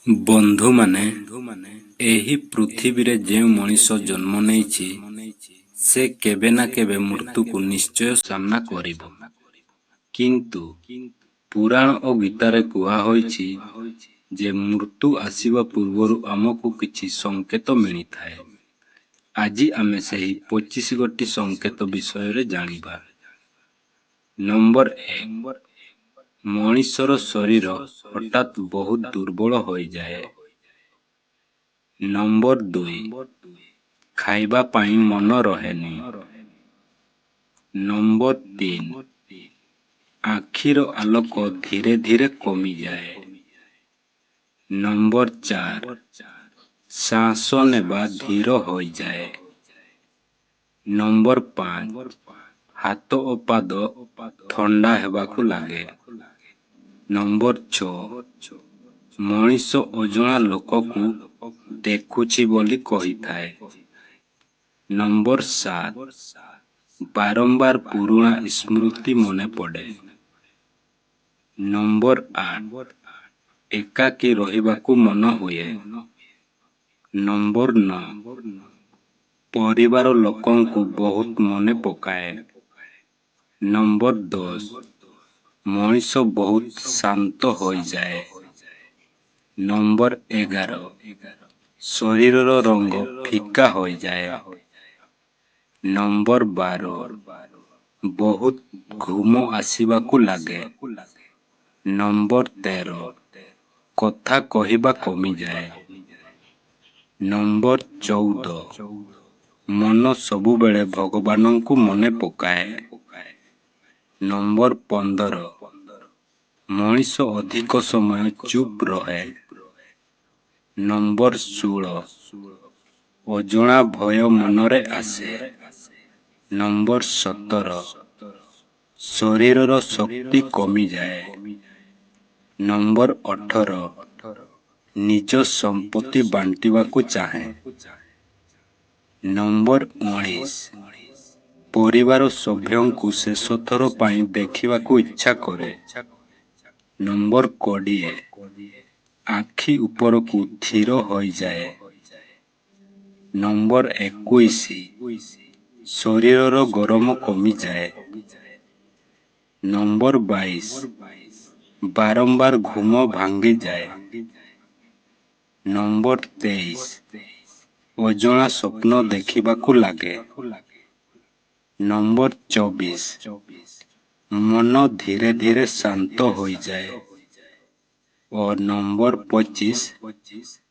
बंधु माने एही पृथ्वी रे जे मनीष जन्म नेइछि से केबे ना केबे मृत्यु को निश्चय सामना करिबो। किंतु पुराण और गीतारे कुआ होइछि जे मृत्यु आसीबा पूर्वरु हमकु किछि संकेत मिली थाए। आजी आमे सेही 25 गोटी संकेत विषय रे जानिबा। नंबर 1, मनीषर शरीर हठात बहुत दुर्बल हो जाए। नंबर 2, खाइबा पाई मन रहेनी। नंबर 3, आखिर आलोक धीरे धीरे कमी जाए। नंबर 4, सांस नेबा धीर हो जाए। नंबर 5, हाथ और पाद ठंडा हेबाकु लागे। नंबर 6, मनीष अजणा लोककु देखुछि बोली कही थाए। नंबर 7, बारंबार पुराना स्मृति मने पड़े। नंबर 8, एकाकी रहिबाकु मन हुए। नंबर 9, परिवार लोकंकु बहुत मने पकाए। नंबर 10, मनीष बहुत शांत हो जाए। नंबर 11, शरीर रंग फीका हो जाए। नंबर 12, बहुत घुम आसीबाकु लागे। नंबर 13, कथा कहिबा कमी जाए। नंबर 14, मन सबु बेले भगवानंकु मने पकाए। नंबर 15, मनीष अधिक समय चुप रहे। नंबर 16, अजणा भय मनरे आसे। नंबर 17, शरीरर शक्ति कमी जाए। नंबर 18, निज संपत्ति बांटिबाकु चाहे। नंबर 19, परिवार सभ्यंकु शेष थर पाई देखिबाकु इच्छा करे। नंबर 20, आखि उपरकु थीर हो जाए। नंबर 21, शरीरर गरम कमी जाए। नंबर 22, बारंबार घुम भांगी जाए। नंबर 23, अजणा स्वप्न देखिबाकु लागे। नंबर 24, मन धीरे धीरे शांत हो जाए। और नंबर 25,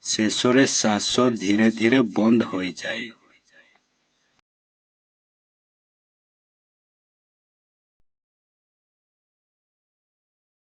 शेषरे सांस धीरे धीरे बंद हो जाए।